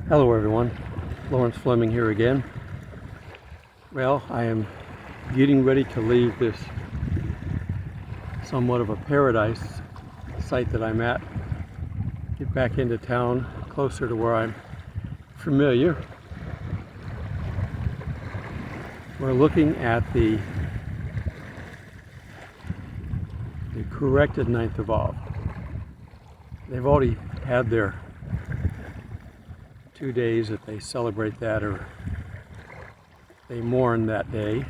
Hello everyone, Lawrence Fleming here again. Well, I am getting ready to leave this somewhat of a paradise site that I'm at, get back into town, closer to where I'm familiar. We're looking at the corrected 9th of Av. They've already had their 2 days that they celebrate that, or they mourn that day.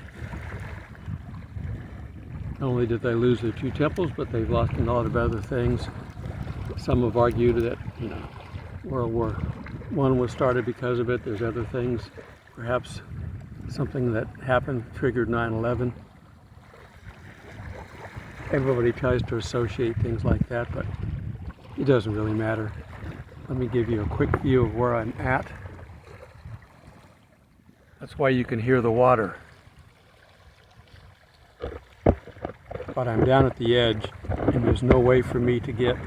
Not only did they lose their 2 temples, but they've lost a lot of other things. Some have argued that, World War I was started because of it. There's other things, perhaps something that happened triggered 9/11. Everybody tries to associate things like that, but it doesn't really matter. Let me give you a quick view of where I'm at. That's why you can hear the water. But I'm down at the edge, and there's no way for me to get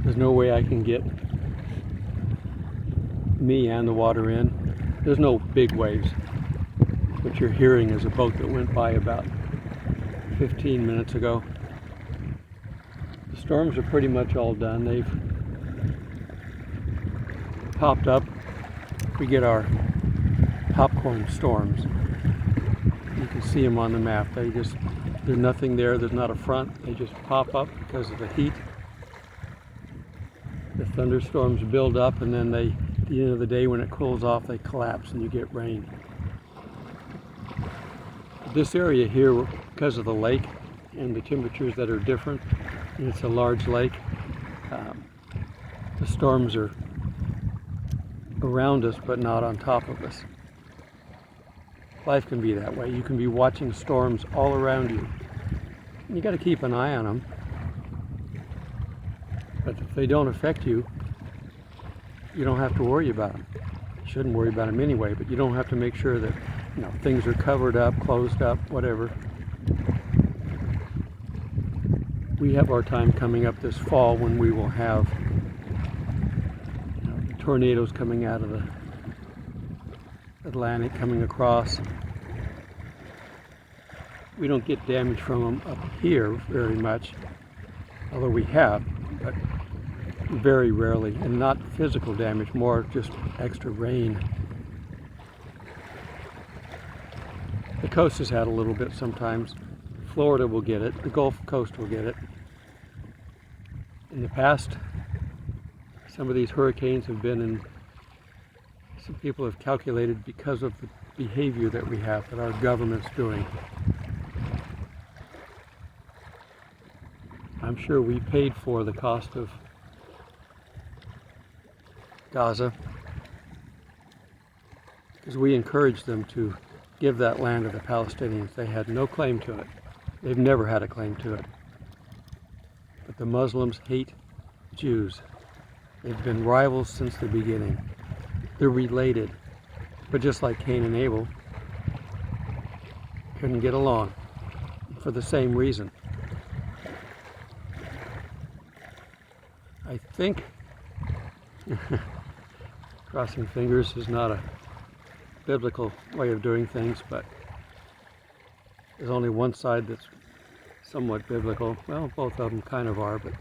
There's no way I can get me and the water in. There's no big waves. What you're hearing is a boat that went by about 15 minutes ago. The storms are pretty much all done. They've popped up. We get our popcorn storms. You can see them on the map. There's nothing there. There's not a front. They just pop up because of the heat. The thunderstorms build up, and then at the end of the day, when it cools off, they collapse and you get rain. This area here, because of the lake and the temperatures that are different, and it's a large lake, the storms are around us but not on top of us. Life can be that way. You can be watching storms all around you. You got to keep an eye on them. But if they don't affect you, you don't have to worry about them. You shouldn't worry about them anyway, but you don't have to make sure that things are covered up, closed up, whatever. We have our time coming up this fall when we will have tornadoes coming out of the Atlantic, coming across. We don't get damage from them up here very much, although we have, but very rarely, and not physical damage, more just extra rain. The coast has had a little bit sometimes. Florida will get it. The Gulf Coast will get it. In the past, some of these hurricanes have been in, some people have calculated, because of the behavior that we have, that our government's doing. I'm sure we paid for the cost of Gaza because we encouraged them to give that land to the Palestinians. They had no claim to it. They've never had a claim to it. But the Muslims hate Jews. They've been rivals since the beginning. They're related, but just like Cain and Abel, couldn't get along for the same reason. I think crossing fingers is not a biblical way of doing things, but there's only one side that's somewhat biblical. Well, both of them kind of are, but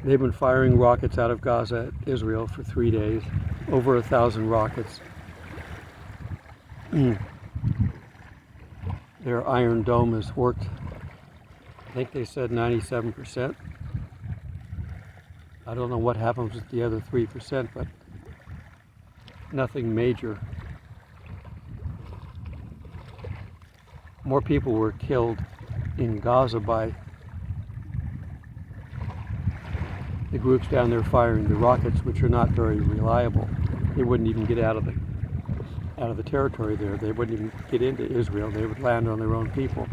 they've been firing rockets out of Gaza at Israel for 3 days, over 1,000 rockets. Their Iron Dome has worked, I think they said 97%. I don't know what happens with the other 3%, but nothing major. More people were killed in Gaza by the groups down there firing the rockets, which are not very reliable. They wouldn't even get out of the territory there. They wouldn't even get into Israel. They would land on their own people.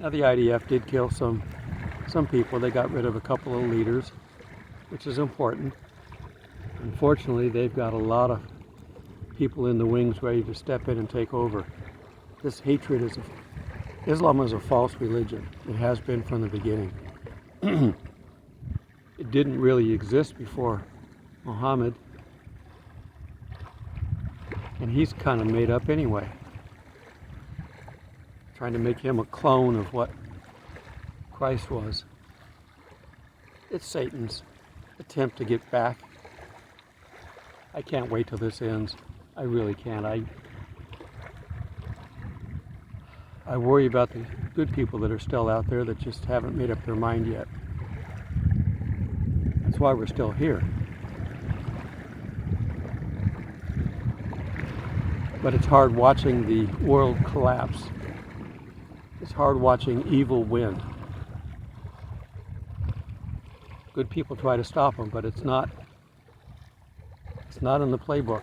Now the IDF did kill some people. They got rid of a couple of leaders, which is important. Unfortunately, they've got a lot of people in the wings ready to step in and take over. This hatred is Islam is a false religion. It has been from the beginning. It didn't really exist before Muhammad, and he's kind of made up anyway, trying to make him a clone of what Christ was. It's Satan's attempt to get back. I can't wait till this ends. I really can't. I worry about the good people that are still out there that just haven't made up their mind yet. That's why we're still here. But it's hard watching the world collapse. It's hard watching evil win. Good people try to stop them, but it's not in the playbook.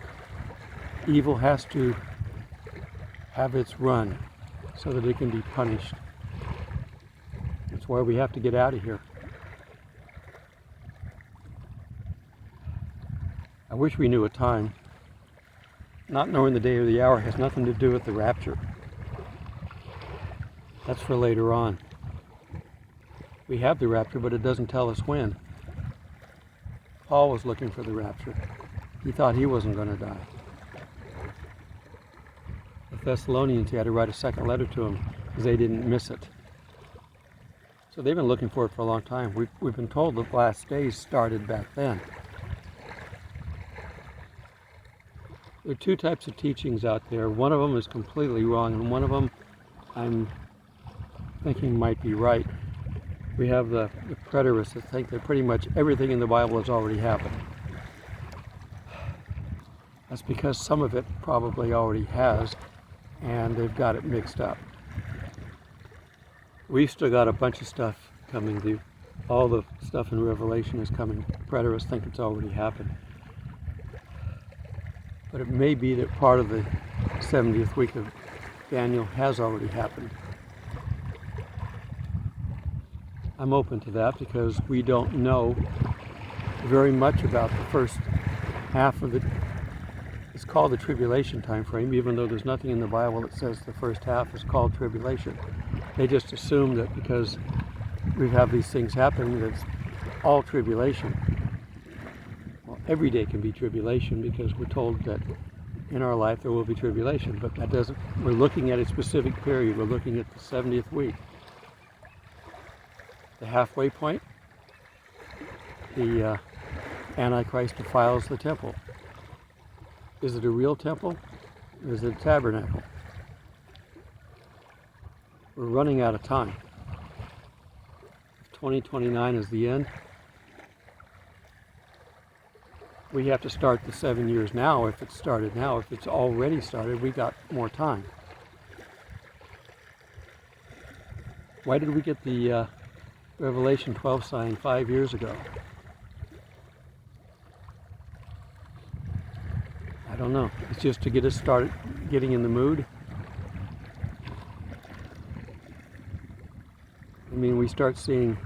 Evil has to have its run so that it can be punished. That's why we have to get out of here. I wish we knew a time. Not knowing the day or the hour has nothing to do with the rapture. That's for later on. We have the rapture, but it doesn't tell us when. Paul was looking for the rapture. He thought he wasn't going to die. The Thessalonians, he had to write a second letter to them because they didn't miss it. So they've been looking for it for a long time. We've been told the last days started back then. There are two types of teachings out there. One of them is completely wrong, and one of them I'm thinking might be right. We have the preterists that think that pretty much everything in the Bible has already happened. That's because some of it probably already has, and they've got it mixed up. We've still got a bunch of stuff coming through. All the stuff in Revelation is coming. Preterists think it's already happened. But it may be that part of the 70th week of Daniel has already happened. I'm open to that because we don't know very much about the first half of it. It's called the tribulation time frame, even though there's nothing in the Bible that says the first half is called tribulation. They just assume that because we have these things happening, that it's all tribulation. Well, every day can be tribulation because we're told that in our life there will be tribulation, but that doesn't, we're looking at a specific period. We're looking at the 70th week. The halfway point, the Antichrist defiles the temple. Is it a real temple? Or is it a tabernacle? We're running out of time. If 2029 is the end, we have to start the 7 years now if it started now. If it's already started, we got more time. Why did we get the Revelation 12 sign 5 years ago? I don't know. It's just to get us started getting in the mood. I mean, we start seeing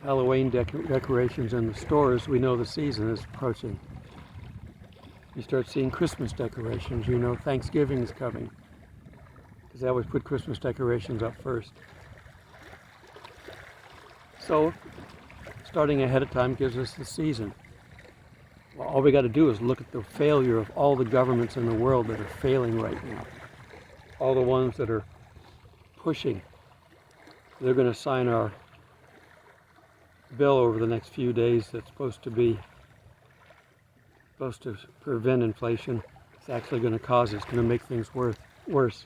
Halloween decorations in the stores, we know the season is approaching. You start seeing Christmas decorations, you know Thanksgiving is coming. Because they always put Christmas decorations up first. So, starting ahead of time gives us the season. Well, all we got to do is look at the failure of all the governments in the world that are failing right now. All the ones that are pushing. They're going to sign our bill over the next few days that's supposed to prevent inflation. It's actually going to cause it. It's going to make things worse.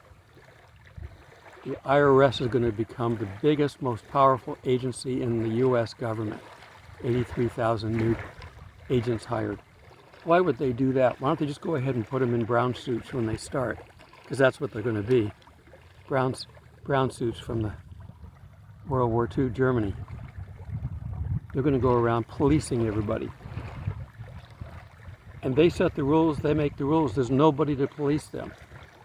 The IRS is going to become the biggest, most powerful agency in the U.S. government. 83,000 new agents hired. Why would they do that? Why don't they just go ahead and put them in brown suits when they start? Because that's what they're going to be. Brown suits from the World War II Germany. They're going to go around policing everybody. And they set the rules, they make the rules. There's nobody to police them.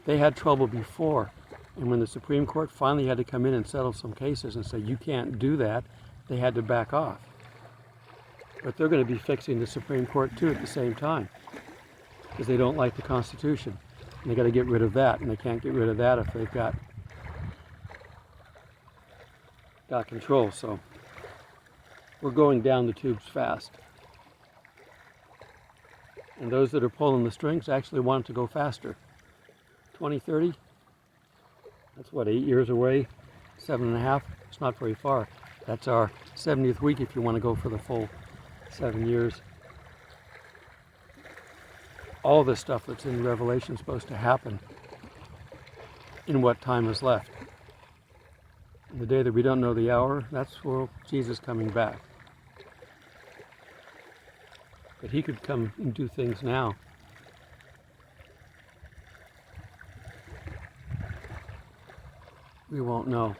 They had trouble before. And when the Supreme Court finally had to come in and settle some cases and say, you can't do that, they had to back off. But they're going to be fixing the Supreme Court too at the same time. Because they don't like the Constitution. And they got to get rid of that. And they can't get rid of that if they've got got control. So we're going down the tubes fast. And those that are pulling the strings actually want it to go faster. 2030, that's what, 8 years away, 7.5, it's not very far. That's our 70th week if you want to go for the full 7 years. All this stuff that's in Revelation is supposed to happen in what time is left. The day that we don't know the hour, that's for Jesus coming back. But he could come and do things now. We won't know.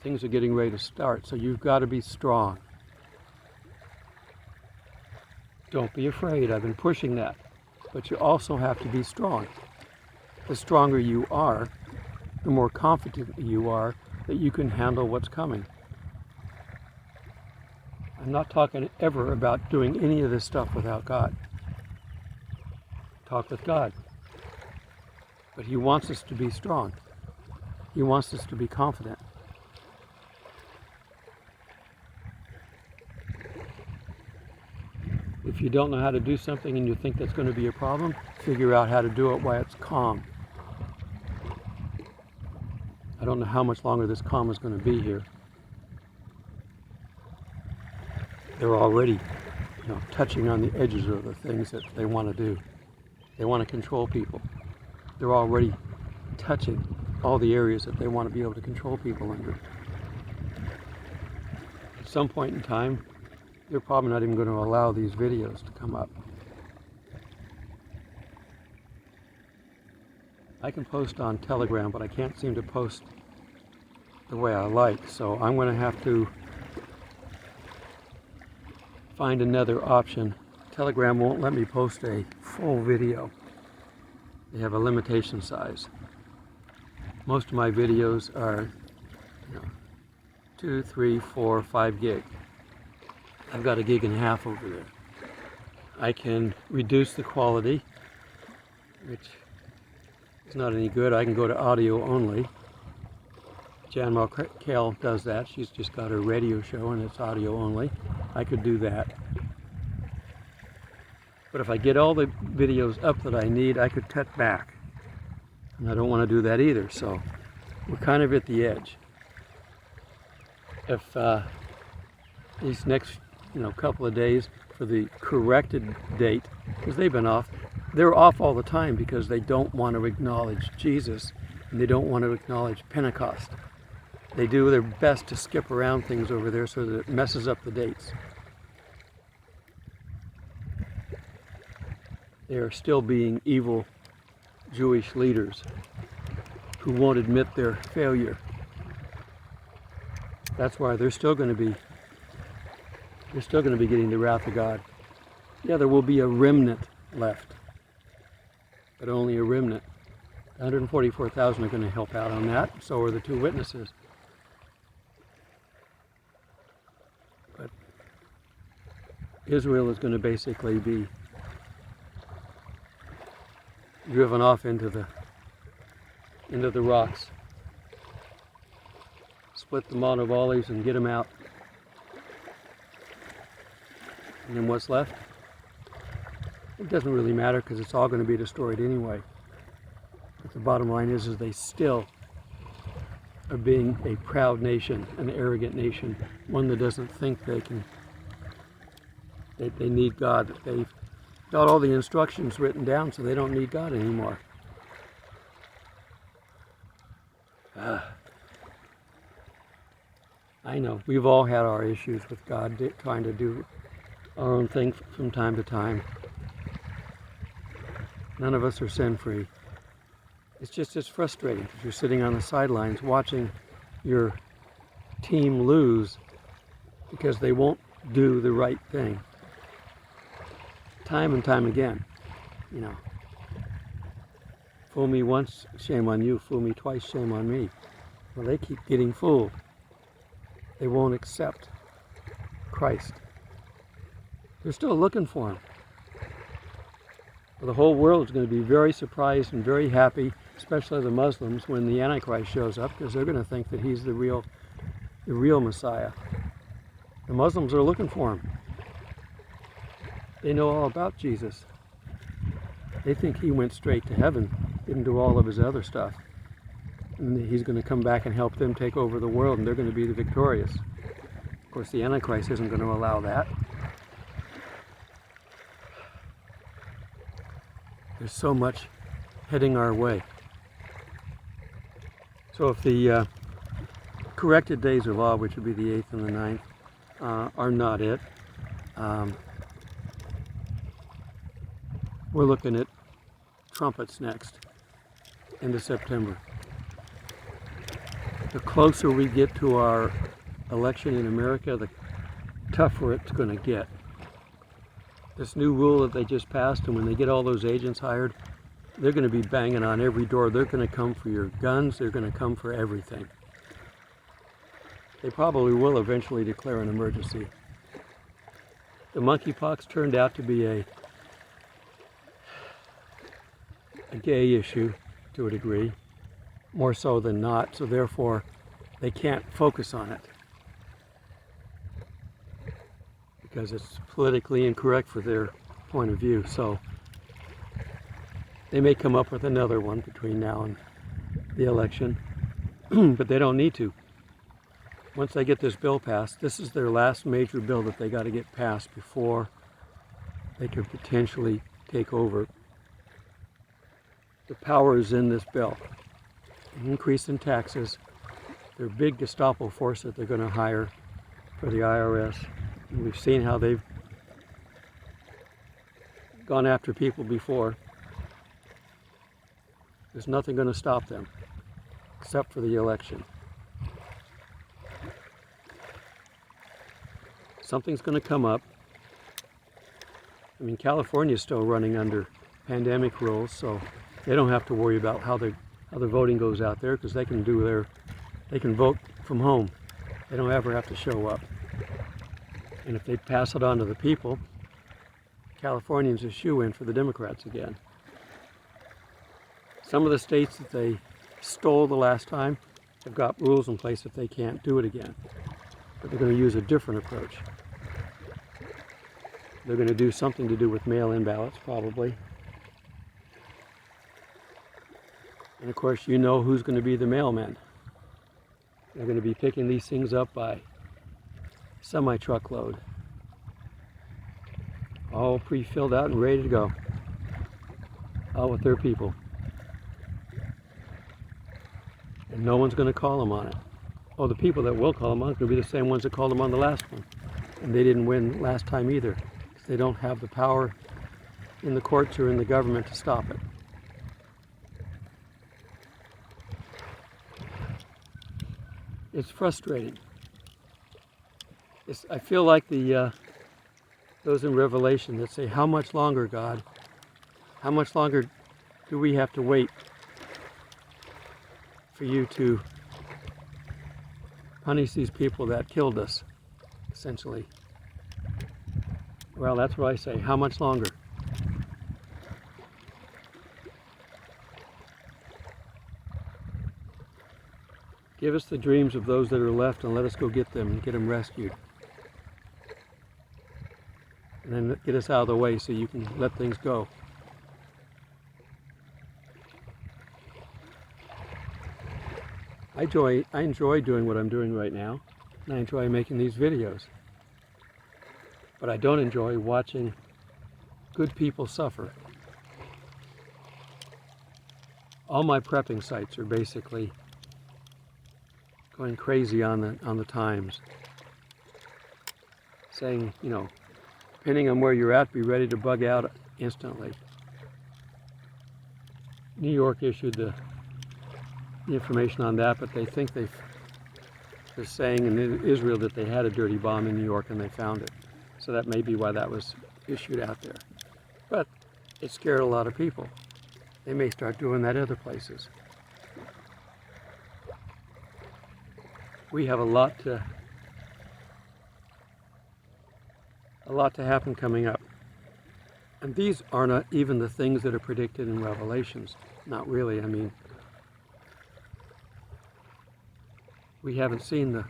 Things are getting ready to start, so you've got to be strong. Don't be afraid. I've been pushing that. But you also have to be strong. The stronger you are, the more confident you are that you can handle what's coming. I'm not talking ever about doing any of this stuff without God. Talk with God. But he wants us to be strong. He wants us to be confident. If you don't know how to do something and you think that's going to be a problem, figure out how to do it while it's calm. I don't know how much longer this calm is going to be here. They're already, touching on the edges of the things that they want to do. They want to control people. They're already touching all the areas that they want to be able to control people under. At some point in time, they're probably not even going to allow these videos to come up. I can post on Telegram, but I can't seem to post the way I like, so I'm going to have to find another option. Telegram won't let me post a full video. They have a limitation size. Most of my videos are 2, 3, 4, 5 gig. I've got 1.5 gigs over there. I can reduce the quality, which is not any good. I can go to audio only. Jan Markell does that. She's just got her radio show and it's audio only. I could do that. But if I get all the videos up that I need, I could cut back. And I don't want to do that either, so we're kind of at the edge. If these next couple of days for the corrected date, because they're off all the time because they don't want to acknowledge Jesus and they don't want to acknowledge Pentecost. They do their best to skip around things over there so that it messes up the dates. They are still being evil Jewish leaders who won't admit their failure. That's why they're still going to be getting the wrath of God. Yeah, there will be a remnant left, but only a remnant. 144,000 are going to help out on that. So are the 2 witnesses. But Israel is going to basically be driven off into the rocks. Split the Mount of Olives and get them out. And then what's left? It doesn't really matter because it's all going to be destroyed anyway. But the bottom line is they still are being a proud nation, an arrogant nation, one that doesn't think they need God. They've got all the instructions written down, so they don't need God anymore. I know, we've all had our issues with God, trying to do our own thing from time to time. None of us are sin-free. It's frustrating because you're sitting on the sidelines watching your team lose because they won't do the right thing. Time and time again, Fool me once, shame on you. Fool me twice, shame on me. Well, they keep getting fooled. They won't accept Christ. They're still looking for him. Well, the whole world is going to be very surprised and very happy especially the Muslims, when the Antichrist shows up, because they're going to think that he's the real Messiah. The Muslims are looking for him. They know all about Jesus. They think he went straight to heaven, didn't do all of his other stuff. And he's going to come back and help them take over the world, and they're going to be the victorious. Of course, the Antichrist isn't going to allow that. There's so much heading our way. So if the corrected days of awe, which would be the 8th and the 9th, are not it, we're looking at trumpets next, into September. The closer we get to our election in America, the tougher it's going to get. This new rule that they just passed, and when they get all those agents hired, they're going to be banging on every door. They're going to come for your guns. They're going to come for everything. They probably will eventually declare an emergency. The monkeypox turned out to be a gay issue to a degree, more so than not, so therefore they can't focus on it because it's politically incorrect for their point of view. So they may come up with another one between now and the election, but they don't need to. Once they get this bill passed, this is their last major bill that they got to get passed before they could potentially take over. The power is in this bill. An increase in taxes, their big Gestapo force that they're going to hire for the IRS. And we've seen how they've gone after people before. There's nothing going to stop them except for the election. Something's going to come up. I mean, California's still running under pandemic rules, so they don't have to worry about how the voting goes out there, because they can vote from home. They don't ever have to show up. And if they pass it on to the people, Californians are shoo-in for the Democrats again. Some of the states that they stole the last time have got rules in place that they can't do it again. But they're going to use a different approach. They're going to do something to do with mail-in ballots, probably. And of course, you know who's going to be the mailmen. They're going to be picking these things up by semi-truckload. All pre-filled out and ready to go. All with their people. And no one's going to call them on it. Oh, the people that will call them on it will be the same ones that called them on the last one. And they didn't win last time either, because they don't have the power in the courts or in the government to stop it. It's frustrating. I feel like those in Revelation that say, how much longer, God? How much longer do we have to wait for you to punish these people that killed us, essentially? Well, that's what I say. How much longer? Give us the dreams of those that are left, and let us go get them and get them rescued. And then get us out of the way so you can let things go. I enjoy doing what I'm doing right now, and I enjoy making these videos. But I don't enjoy watching good people suffer. All my prepping sites are basically going crazy on the times, saying, you know, depending on where you're at, be ready to bug out instantly. New York issued the information on that, but they think they're saying in Israel that they had a dirty bomb in New York and they found it. So that may be why that was issued out there. But it scared a lot of people. They may start doing that other places. We have a lot to happen coming up. And these are not even the things that are predicted in Revelations. Not really. I mean, We haven't seen the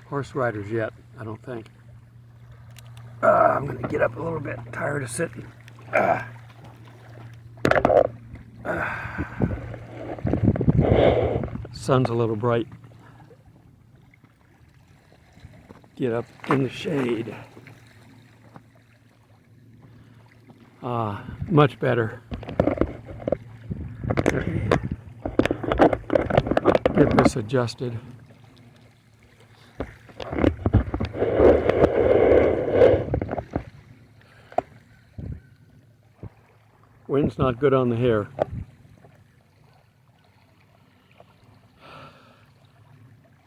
horse riders yet, I don't think. I'm going to get up a little bit, tired of sitting. Sun's a little bright. Get up in the shade. Much better. Get this adjusted. Wind's not good on the hair.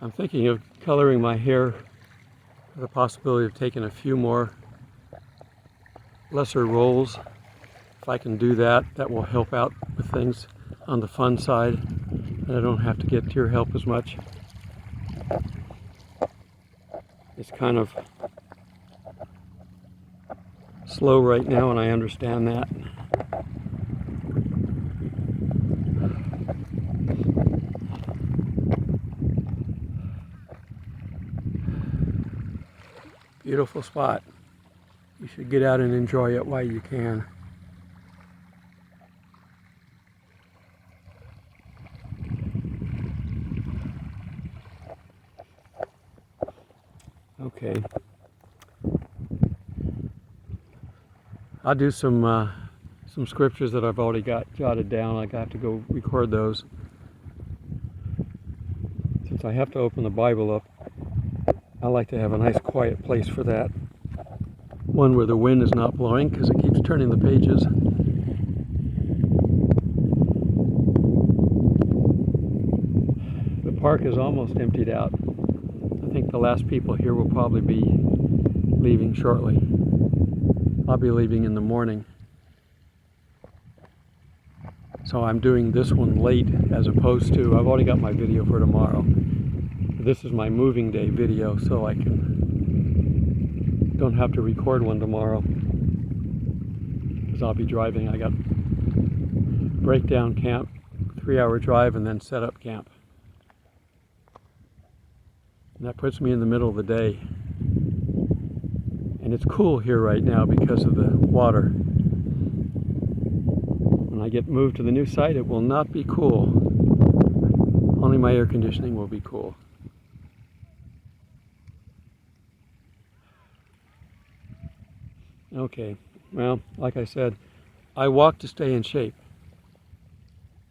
I'm thinking of coloring my hair with the possibility of taking a few more lesser rolls. If I can do that, that will help out with things on the fun side, and I don't have to get to your help as much. It's kind of slow right now, and I understand that. Beautiful spot. You should get out and enjoy it while you can. Okay. I'll do some scriptures that I've already got jotted down. I have to go record those. Since I have to open the Bible up, I like to have a nice quiet place for that. One where the wind is not blowing because it keeps turning the pages. The park is almost emptied out. I think the last people here will probably be leaving shortly. I'll be leaving in the morning. So I'm doing this one late as opposed to, I've already got my video for tomorrow. This is my moving day video, so I don't have to record one tomorrow because I'll be driving. I got breakdown camp, 3-hour drive, and then set up camp. And that puts me in the middle of the day. And it's cool here right now because of the water. When I get moved to the new site, it will not be cool. Only my air conditioning will be cool. Okay, well, like I said, I walk to stay in shape.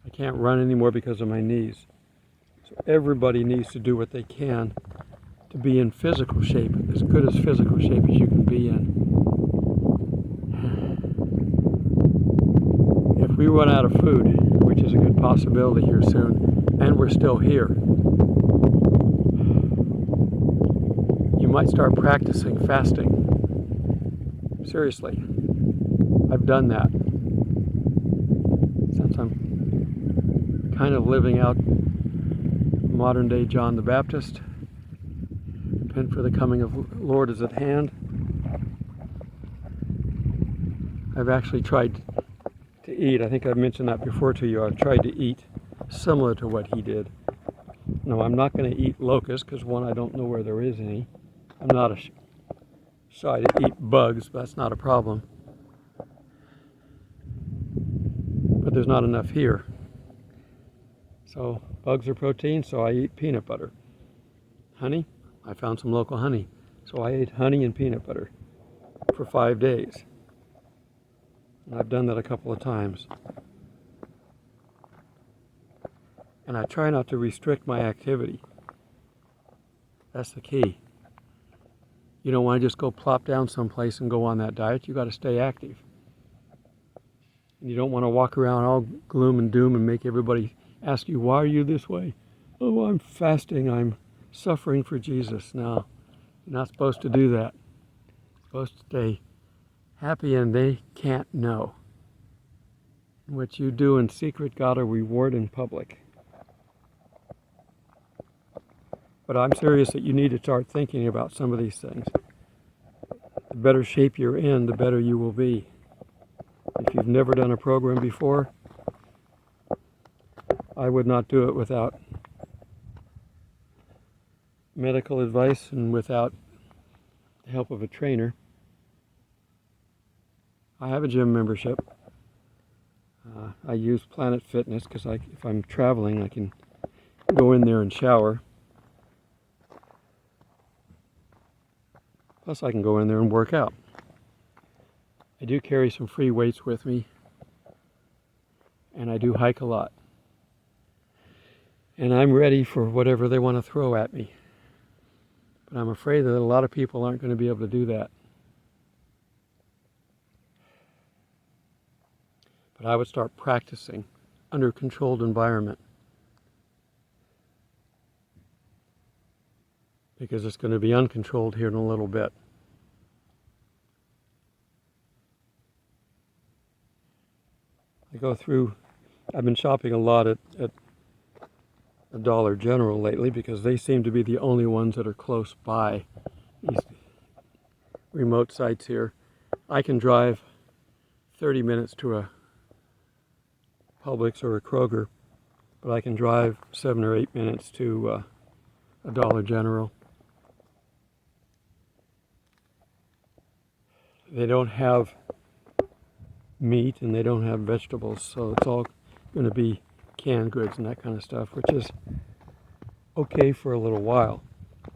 I can't run anymore because of my knees. So everybody needs to do what they can to be in physical shape, as good as physical shape as you can be in. If we run out of food, which is a good possibility here soon, and we're still here, you might start practicing fasting. Seriously, I've done that since I'm kind of living out modern day John the Baptist. Repent for the coming of the Lord is at hand. I've actually tried to eat, I think I've mentioned that before to you, I've tried to eat similar to what he did. No, I'm not going to eat locusts because one, I don't know where there is any. I'm not shy to eat bugs, but that's not a problem. But there's not enough here. So bugs are protein, so I eat peanut butter. Honey, I found some local honey. So I ate honey and peanut butter for 5 days. And I've done that a couple of times. And I try not to restrict my activity. That's the key. You don't want to just go plop down someplace and go on that diet. You got to stay active. And you don't want to walk around all gloom and doom and make everybody ask you, why are you this way? Oh, I'm fasting. I'm suffering for Jesus. No, you're not supposed to do that. You're supposed to stay happy, and they can't know. What you do in secret, God will reward in public. But I'm serious that you need to start thinking about some of these things. The better shape you're in, the better you will be. If you've never done a program before, I would not do it without medical advice and without the help of a trainer. I have a gym membership. I use Planet Fitness because if I'm traveling, I can go in there and shower. Plus, I can go in there and work out. I do carry some free weights with me, and I do hike a lot. And I'm ready for whatever they want to throw at me. But I'm afraid that a lot of people aren't going to be able to do that. But I would start practicing under a controlled environment, because it's going to be uncontrolled here in a little bit. I've been shopping a lot at the Dollar General lately because they seem to be the only ones that are close by these remote sites here. I can drive 30 minutes to a Publix or a Kroger, but I can drive 7 or 8 minutes to a Dollar General. They don't have meat and they don't have vegetables, so it's all going to be canned goods and that kind of stuff, which is okay for a little while,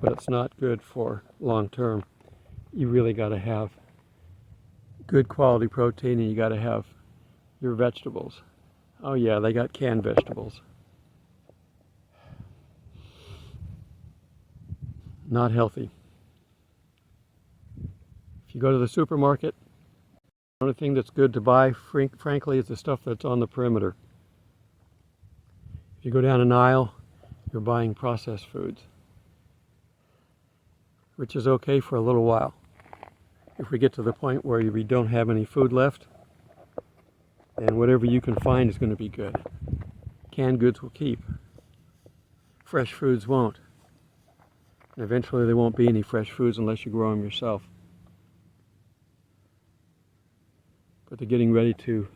but it's not good for long term. You really got to have good quality protein, and you got to have your vegetables. Oh yeah, they got canned vegetables. Not healthy. If you go to the supermarket, the only thing that's good to buy, frankly, is the stuff that's on the perimeter. If you go down an aisle, you're buying processed foods, which is okay for a little while. If we get to the point where we don't have any food left, then whatever you can find is going to be good. Canned goods will keep. Fresh foods won't. And eventually there won't be any fresh foods unless you grow them yourself. But they're getting ready to,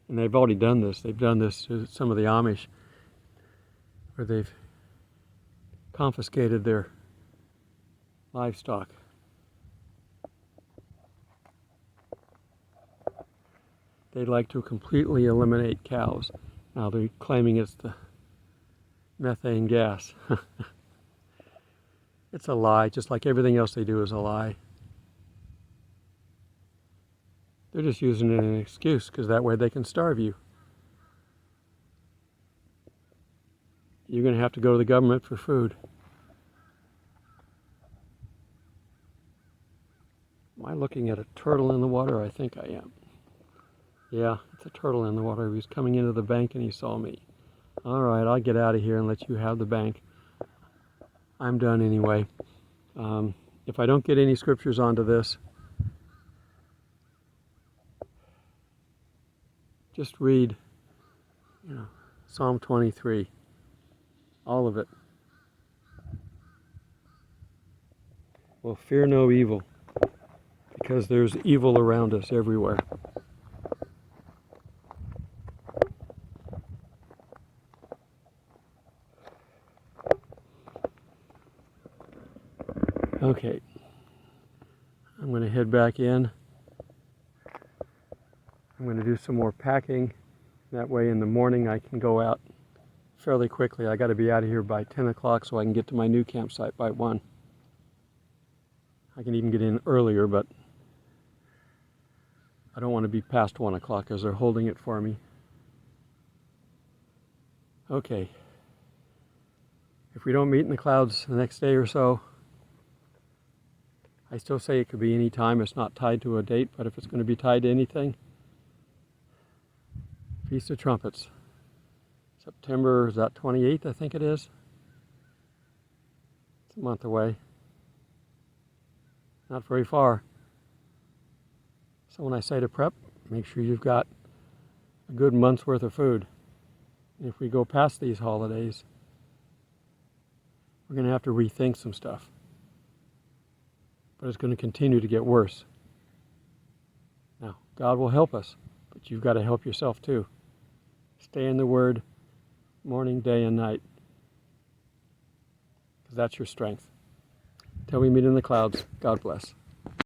and they've already done this. They've done this to some of the Amish, where they've confiscated their livestock. They'd like to completely eliminate cows. Now they're claiming it's the methane gas. It's a lie, just like everything else they do is a lie. They're just using it as an excuse, because that way they can starve you. You're going to have to go to the government for food. Am I looking at a turtle in the water? I think I am. Yeah, it's a turtle in the water. He was coming into the bank and he saw me. All right, I'll get out of here and let you have the bank. I'm done anyway. If I don't get any scriptures onto this, just read, Psalm 23, all of it. Well, fear no evil, because there's evil around us everywhere. Okay, I'm going to head back in. I'm going to do some more packing. That way in the morning I can go out fairly quickly. I got to be out of here by 10 o'clock so I can get to my new campsite by 1. I can even get in earlier, but I don't want to be past 1 o'clock as they're holding it for me. Okay. If we don't meet in the clouds the next day or so, I still say it could be any time. It's not tied to a date, but if it's going to be tied to anything, Feast of Trumpets. September, is that 28th, I think it is? It's a month away. Not very far. So when I say to prep, make sure you've got a good month's worth of food. And if we go past these holidays, we're going to have to rethink some stuff. But it's going to continue to get worse. Now, God will help us, but you've got to help yourself too. Stay in the Word, morning, day, and night. because that's your strength. Till we meet in the clouds, God bless.